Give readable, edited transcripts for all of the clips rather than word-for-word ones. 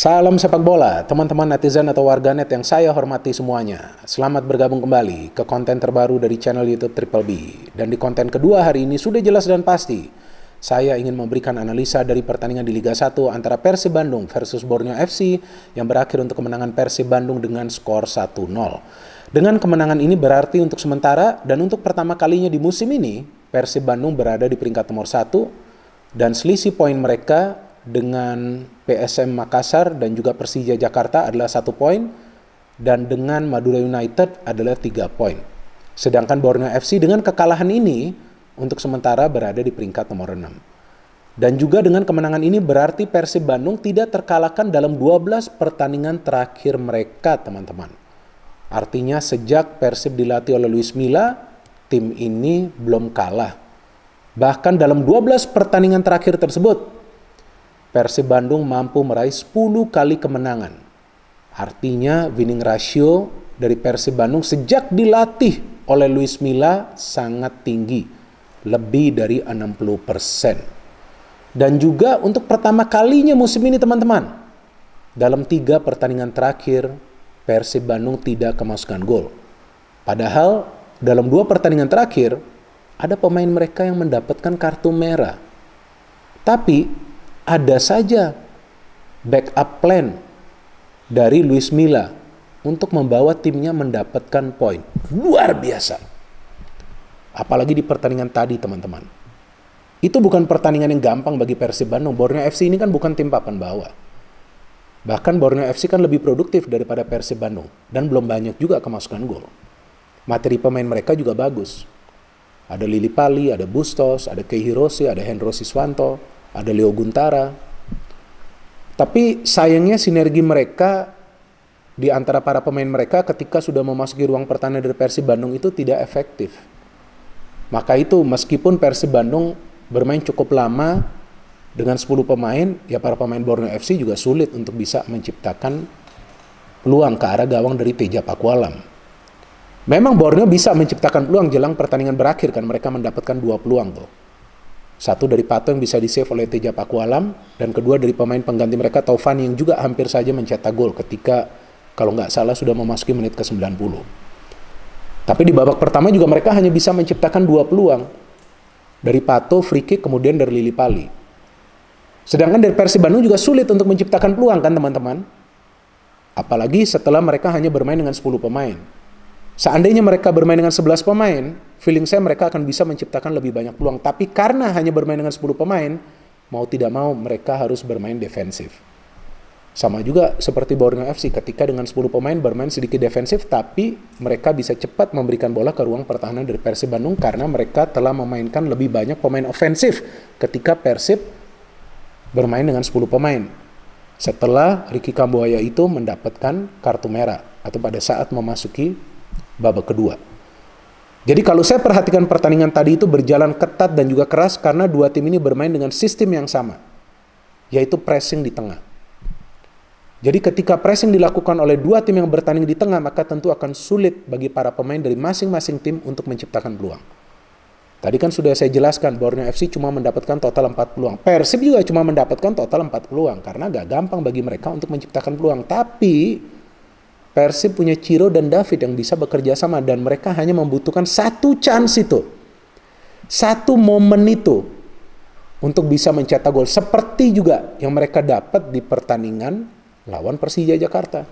Salam sepak bola, teman-teman netizen atau warganet yang saya hormati semuanya. Selamat bergabung kembali ke konten terbaru dari channel YouTube Triple B. Dan di konten kedua hari ini sudah jelas dan pasti, saya ingin memberikan analisa dari pertandingan di Liga 1 antara Persib Bandung versus Borneo FC yang berakhir untuk kemenangan Persib Bandung dengan skor 1-0. Dengan kemenangan ini berarti untuk sementara dan untuk pertama kalinya di musim ini, Persib Bandung berada di peringkat nomor 1 dan selisih poin mereka dengan PSM Makassar dan juga Persija Jakarta adalah 1 poin dan dengan Madura United adalah 3 poin. Sedangkan Borneo FC dengan kekalahan ini untuk sementara berada di peringkat nomor 6. Dan juga dengan kemenangan ini berarti Persib Bandung tidak terkalahkan dalam 12 pertandingan terakhir mereka, teman-teman. Artinya sejak Persib dilatih oleh Luis Milla, tim ini belum kalah. Bahkan dalam 12 pertandingan terakhir tersebut, Persib Bandung mampu meraih 10 kali kemenangan. Artinya winning ratio dari Persib Bandung sejak dilatih oleh Luis Milla sangat tinggi. Lebih dari 60%. Dan juga untuk pertama kalinya musim ini teman-teman, dalam 3 pertandingan terakhir Persib Bandung tidak kemasukan gol. Padahal dalam 2 pertandingan terakhir ada pemain mereka yang mendapatkan kartu merah. Tapi ada saja backup plan dari Luis Milla untuk membawa timnya mendapatkan poin. Luar biasa. Apalagi di pertandingan tadi, teman-teman. Itu bukan pertandingan yang gampang bagi Persib Bandung. Borneo FC ini kan bukan tim papan bawah. Bahkan Borneo FC kan lebih produktif daripada Persib Bandung. Dan belum banyak juga kemasukan gol. Materi pemain mereka juga bagus. Ada Lili Pali, ada Bustos, ada Kei Hirose, ada Hendro Siswanto, ada Leo Guntara. Tapi sayangnya sinergi mereka di antara para pemain mereka ketika sudah memasuki ruang pertahanan dari Persib Bandung itu tidak efektif. Maka itu meskipun Persib Bandung bermain cukup lama dengan 10 pemain, ya para pemain Borneo FC juga sulit untuk bisa menciptakan peluang ke arah gawang dari Teja Pakualam. Memang Borneo bisa menciptakan peluang jelang pertandingan berakhir kan, mereka mendapatkan 2 peluang tuh. Satu dari Pato yang bisa di-save oleh Teja Pakualam, dan kedua dari pemain pengganti mereka Taufan yang juga hampir saja mencetak gol ketika kalau nggak salah sudah memasuki menit ke-90. Tapi di babak pertama juga mereka hanya bisa menciptakan 2 peluang. Dari Pato, free kick, kemudian dari Lili Pali. Sedangkan dari Persib Bandung juga sulit untuk menciptakan peluang kan teman-teman. Apalagi setelah mereka hanya bermain dengan 10 pemain. Seandainya mereka bermain dengan 11 pemain, feeling saya mereka akan bisa menciptakan lebih banyak peluang. Tapi karena hanya bermain dengan 10 pemain, mau tidak mau mereka harus bermain defensif. Sama juga seperti Borneo FC ketika dengan 10 pemain bermain sedikit defensif, tapi mereka bisa cepat memberikan bola ke ruang pertahanan dari Persib Bandung karena mereka telah memainkan lebih banyak pemain ofensif ketika Persib bermain dengan 10 pemain. Setelah Ricky Kambuaya itu mendapatkan kartu merah atau pada saat memasuki babak kedua. Jadi kalau saya perhatikan pertandingan tadi itu berjalan ketat dan juga keras karena 2 tim ini bermain dengan sistem yang sama, yaitu pressing di tengah. Jadi ketika pressing dilakukan oleh 2 tim yang bertanding di tengah, maka tentu akan sulit bagi para pemain dari masing-masing tim untuk menciptakan peluang. Tadi kan sudah saya jelaskan, Borneo FC cuma mendapatkan total 4 peluang. Persib juga cuma mendapatkan total 4 peluang karena gak gampang bagi mereka untuk menciptakan peluang. Tapi Persib punya Ciro dan David yang bisa bekerja sama dan mereka hanya membutuhkan 1 chance itu. 1 momen itu untuk bisa mencetak gol. Seperti juga yang mereka dapat di pertandingan lawan Persija Jakarta.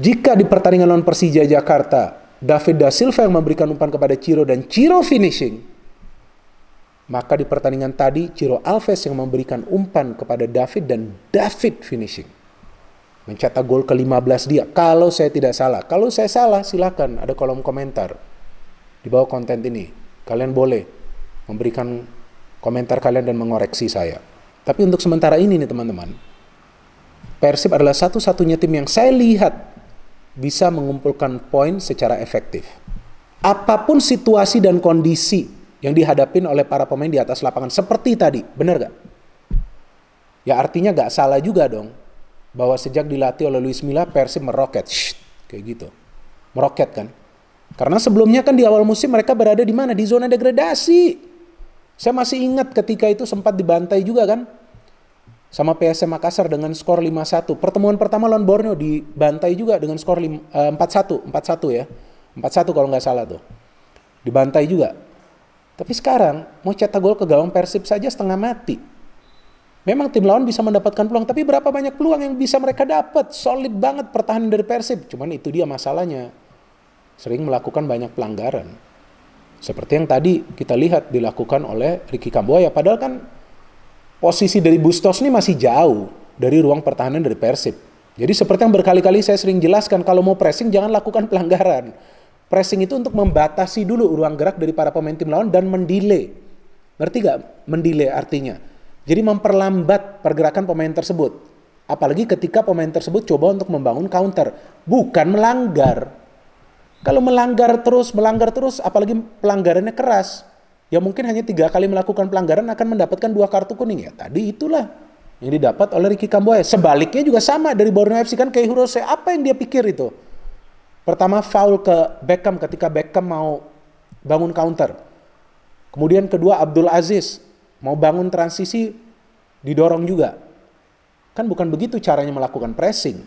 Jika di pertandingan lawan Persija Jakarta, David Da Silva yang memberikan umpan kepada Ciro dan Ciro finishing, maka di pertandingan tadi Ciro Alves yang memberikan umpan kepada David dan David finishing. Mencetak gol ke-15 dia, kalau saya tidak salah. Kalau saya salah, silakan ada kolom komentar di bawah konten ini. Kalian boleh memberikan komentar kalian dan mengoreksi saya. Tapi untuk sementara ini nih teman-teman, Persib adalah satu-satunya tim yang saya lihat bisa mengumpulkan poin secara efektif. Apapun situasi dan kondisi yang dihadapin oleh para pemain di atas lapangan, seperti tadi, benar gak? Ya artinya gak salah juga dong, bahwa sejak dilatih oleh Luis Milla, Persib meroket. Kayak gitu. Meroket kan. Karena sebelumnya kan di awal musim mereka berada di mana? Di zona degradasi. Saya masih ingat ketika itu sempat dibantai juga kan. sama PSM Makassar dengan skor 5-1. Pertemuan pertama lawan Borneo dibantai juga dengan skor 4-1 ya. 4-1 kalau nggak salah tuh. Dibantai juga. Tapi sekarang mau cetak gol ke gawang Persib saja setengah mati. Memang tim lawan bisa mendapatkan peluang, tapi berapa banyak peluang yang bisa mereka dapat? Solid banget pertahanan dari Persib. Cuman itu dia masalahnya. Sering melakukan banyak pelanggaran. Seperti yang tadi kita lihat dilakukan oleh Ricky Kambuaya. Padahal kan posisi dari Bustos ini masih jauh dari ruang pertahanan dari Persib. Jadi seperti yang berkali-kali saya sering jelaskan, kalau mau pressing jangan lakukan pelanggaran. Pressing itu untuk membatasi dulu ruang gerak dari para pemain tim lawan dan mendelay. Ngerti gak? Mendelay artinya. Jadi memperlambat pergerakan pemain tersebut. Apalagi ketika pemain tersebut coba untuk membangun counter. Bukan melanggar. Kalau melanggar terus, apalagi pelanggarannya keras. Ya mungkin hanya 3 kali melakukan pelanggaran akan mendapatkan 2 kartu kuning. Ya tadi itulah yang didapat oleh Ricky Kambuaya. Sebaliknya juga sama dari Borneo FC kan, Keihiro Hirose. Apa yang dia pikir itu? Pertama foul ke Beckham ketika Beckham mau bangun counter. Kemudian kedua Abdul Aziz mau bangun transisi didorong juga. Kan bukan begitu caranya melakukan pressing.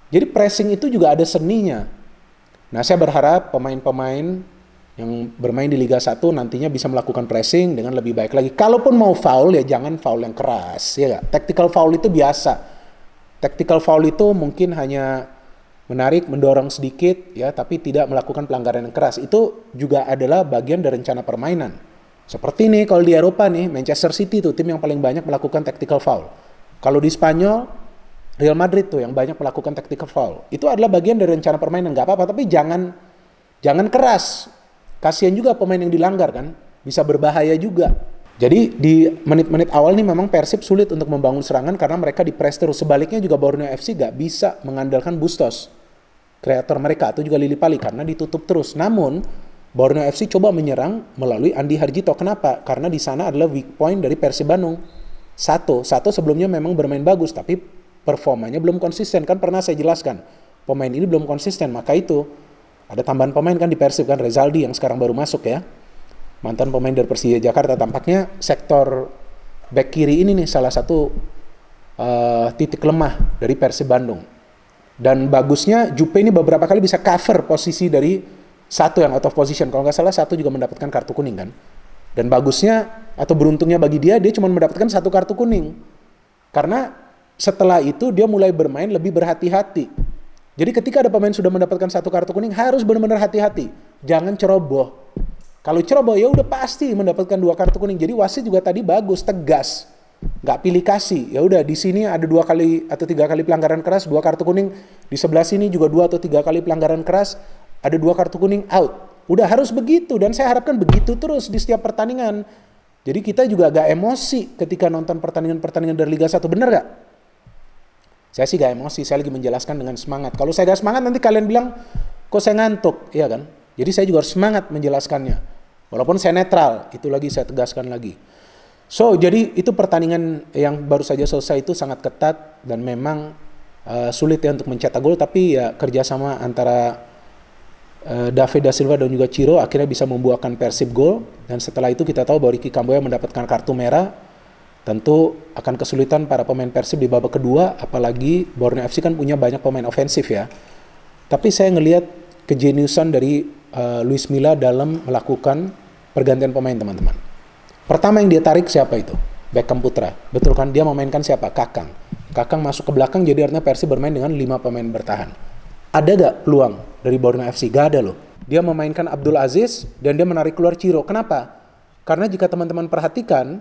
Jadi pressing itu juga ada seninya. Nah saya berharap pemain-pemain yang bermain di Liga 1 nantinya bisa melakukan pressing dengan lebih baik lagi. Kalaupun mau foul ya jangan foul yang keras. Ya gak? Tactical foul itu biasa. Tactical foul itu mungkin hanya menarik, mendorong sedikit, ya, tapi tidak melakukan pelanggaran yang keras. Itu juga adalah bagian dari rencana permainan. Seperti nih, kalau di Eropa nih, Manchester City tuh tim yang paling banyak melakukan tactical foul. Kalau di Spanyol, Real Madrid tuh yang banyak melakukan tactical foul. Itu adalah bagian dari rencana permainan, nggak apa-apa, tapi jangan keras. Kasihan juga pemain yang dilanggar kan, bisa berbahaya juga. Jadi di menit-menit awal nih memang Persib sulit untuk membangun serangan karena mereka di-press terus. Sebaliknya juga Borneo FC gak bisa mengandalkan Bustos, kreator mereka, atau juga Lili Pali karena ditutup terus. Namun Borneo FC coba menyerang melalui Andi Harjito. Kenapa? Karena di sana adalah weak point dari Persib Bandung. Sato sebelumnya memang bermain bagus tapi performanya belum konsisten. Kan pernah saya jelaskan, pemain ini belum konsisten. Maka itu ada tambahan pemain kan di Persib kan, Rezaldi yang sekarang baru masuk ya, mantan pemain dari Persija Jakarta. Tampaknya sektor back kiri ini nih salah satu titik lemah dari Persib Bandung. Dan bagusnya Jupe ini beberapa kali bisa cover posisi dari Sato yang out of position. Kalau nggak salah Sato juga mendapatkan kartu kuning kan. Dan bagusnya atau beruntungnya bagi dia cuma mendapatkan 1 kartu kuning. Karena setelah itu dia mulai bermain lebih berhati-hati. Jadi ketika ada pemain sudah mendapatkan 1 kartu kuning harus benar-benar hati-hati. Jangan ceroboh. Kalau ceroboh ya udah pasti mendapatkan 2 kartu kuning. Jadi wasit juga tadi bagus, tegas, nggak pilih kasih. Ya udah di sini ada 2 kali atau 3 kali pelanggaran keras, 2 kartu kuning. Di sebelah sini juga 2 atau 3 kali pelanggaran keras, ada 2 kartu kuning, out. Udah harus begitu dan saya harapkan begitu terus di setiap pertandingan. Jadi kita juga agak emosi ketika nonton pertandingan-pertandingan dari Liga 1, bener gak? Saya sih gak emosi, saya lagi menjelaskan dengan semangat. Kalau saya gak semangat nanti kalian bilang, kok saya ngantuk, iya kan? Jadi saya juga harus semangat menjelaskannya. Walaupun saya netral, itu lagi saya tegaskan lagi. So, jadi itu pertandingan yang baru saja selesai itu sangat ketat dan memang sulit ya untuk mencetak gol. Tapi ya kerjasama antara David da Silva dan juga Ciro akhirnya bisa membuahkan Persib gol. Dan setelah itu kita tahu bahwa Ricky Kambuaya mendapatkan kartu merah. Tentu akan kesulitan para pemain Persib di babak kedua, apalagi Borneo FC kan punya banyak pemain ofensif ya. Tapi saya ngelihat kejeniusan dari Luis Milla dalam melakukan pergantian pemain teman-teman. Pertama yang dia tarik siapa itu? Beckham Putra. Betul kan? Dia memainkan siapa? Kakang. Kakang masuk ke belakang jadi artinya Persib bermain dengan 5 pemain bertahan. Ada gak peluang dari Borneo FC? Gak ada loh. Dia memainkan Abdul Aziz dan dia menarik keluar Ciro. Kenapa? Karena jika teman-teman perhatikan,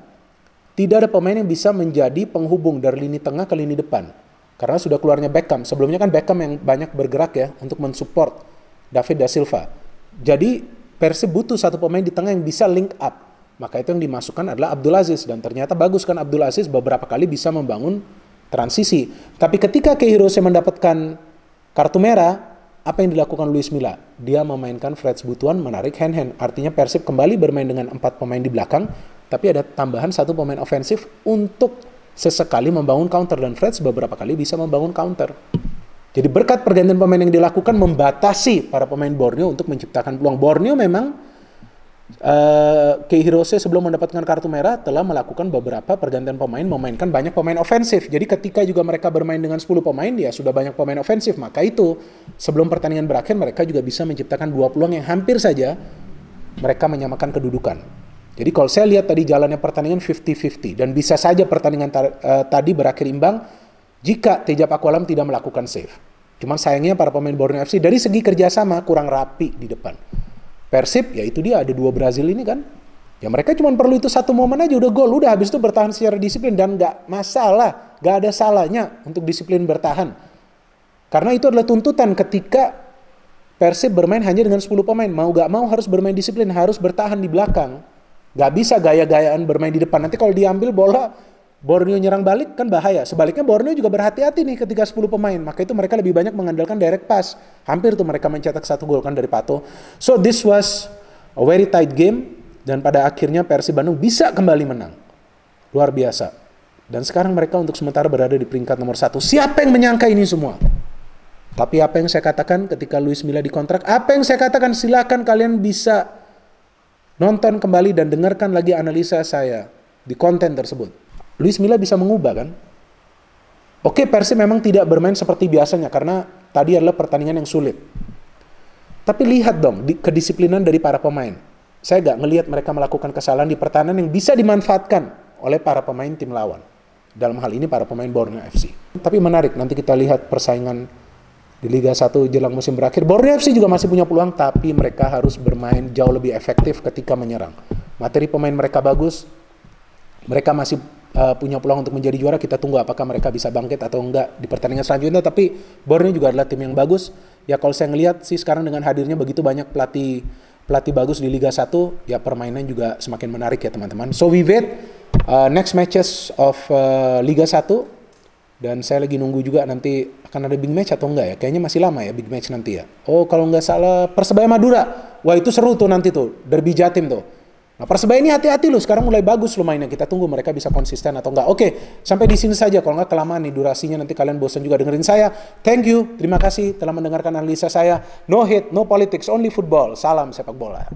tidak ada pemain yang bisa menjadi penghubung dari lini tengah ke lini depan. Karena sudah keluarnya Beckham. Sebelumnya kan Beckham yang banyak bergerak ya untuk mensupport David da Silva. Jadi Persib butuh 1 pemain di tengah yang bisa link up. Maka itu yang dimasukkan adalah Abdul Aziz. Dan ternyata bagus kan Abdul Aziz beberapa kali bisa membangun transisi. Tapi ketika Keihiro Hirose mendapatkan kartu merah, apa yang dilakukan Luis Milla? Dia memainkan Freds Butuan menarik hand-hand. Artinya Persib kembali bermain dengan 4 pemain di belakang. Tapi ada tambahan 1 pemain ofensif untuk sesekali membangun counter. Dan Freds beberapa kali bisa membangun counter. Jadi berkat pergantian pemain yang dilakukan membatasi para pemain Borneo untuk menciptakan peluang. Borneo memang Kei Hirose sebelum mendapatkan kartu merah telah melakukan beberapa pergantian pemain, memainkan banyak pemain ofensif. Jadi ketika juga mereka bermain dengan 10 pemain, ya sudah banyak pemain ofensif. Maka itu sebelum pertandingan berakhir mereka juga bisa menciptakan 2 peluang yang hampir saja mereka menyamakan kedudukan. Jadi kalau saya lihat tadi jalannya pertandingan 50-50 dan bisa saja pertandingan tadi berakhir imbang jika Tejab Aqualam tidak melakukan save. Cuman sayangnya para pemain Borneo FC dari segi kerjasama kurang rapi di depan. Persib, ya itu dia ada 2 Brazil ini kan. Ya mereka cuma perlu itu 1 momen aja udah gol. Udah habis itu bertahan secara disiplin dan nggak masalah. Nggak ada salahnya untuk disiplin bertahan. Karena itu adalah tuntutan ketika Persib bermain hanya dengan 10 pemain. Mau nggak mau harus bermain disiplin, harus bertahan di belakang. Nggak bisa gaya-gayaan bermain di depan. Nanti kalau diambil bola, Borneo nyerang balik kan bahaya. Sebaliknya Borneo juga berhati-hati nih ketika 10 pemain. Maka itu mereka lebih banyak mengandalkan direct pass. Hampir tuh mereka mencetak 1 gol kan dari Pato. So this was a very tight game. Dan pada akhirnya Persib Bandung bisa kembali menang. Luar biasa. Dan sekarang mereka untuk sementara berada di peringkat nomor 1. Siapa yang menyangka ini semua? Tapi apa yang saya katakan ketika Luis Milla dikontrak? Apa yang saya katakan silakan kalian bisa nonton kembali dan dengarkan lagi analisa saya di konten tersebut. Luis Milla bisa mengubah kan? Oke, Persib memang tidak bermain seperti biasanya karena tadi adalah pertandingan yang sulit. Tapi lihat dong kedisiplinan dari para pemain. Saya nggak ngelihat mereka melakukan kesalahan di pertahanan yang bisa dimanfaatkan oleh para pemain tim lawan. Dalam hal ini para pemain Borneo FC. Tapi menarik, nanti kita lihat persaingan di Liga 1 jelang musim berakhir. Borneo FC juga masih punya peluang, tapi mereka harus bermain jauh lebih efektif ketika menyerang. Materi pemain mereka bagus. Mereka masih punya peluang untuk menjadi juara. Kita tunggu apakah mereka bisa bangkit atau enggak di pertandingan selanjutnya. Tapi Borneo juga adalah tim yang bagus. Ya kalau saya ngelihat sih sekarang dengan hadirnya begitu banyak pelatih bagus di Liga 1, ya permainan juga semakin menarik ya teman-teman. So we wait next matches of Liga 1. Dan saya lagi nunggu juga nanti akan ada big match atau enggak ya. Kayaknya masih lama ya big match nanti ya. Oh kalau nggak salah Persebaya Madura. Wah itu seru tuh nanti tuh. Derby Jatim tuh. Nah Persebaya ini hati-hati loh, sekarang mulai bagus loh mainnya. Kita tunggu mereka bisa konsisten atau enggak. Oke, sampai di sini saja. Kalau enggak kelamaan nih durasinya, nanti kalian bosan juga dengerin saya. Thank you, terima kasih telah mendengarkan analisa saya. No hate, no politics, only football. Salam sepak bola.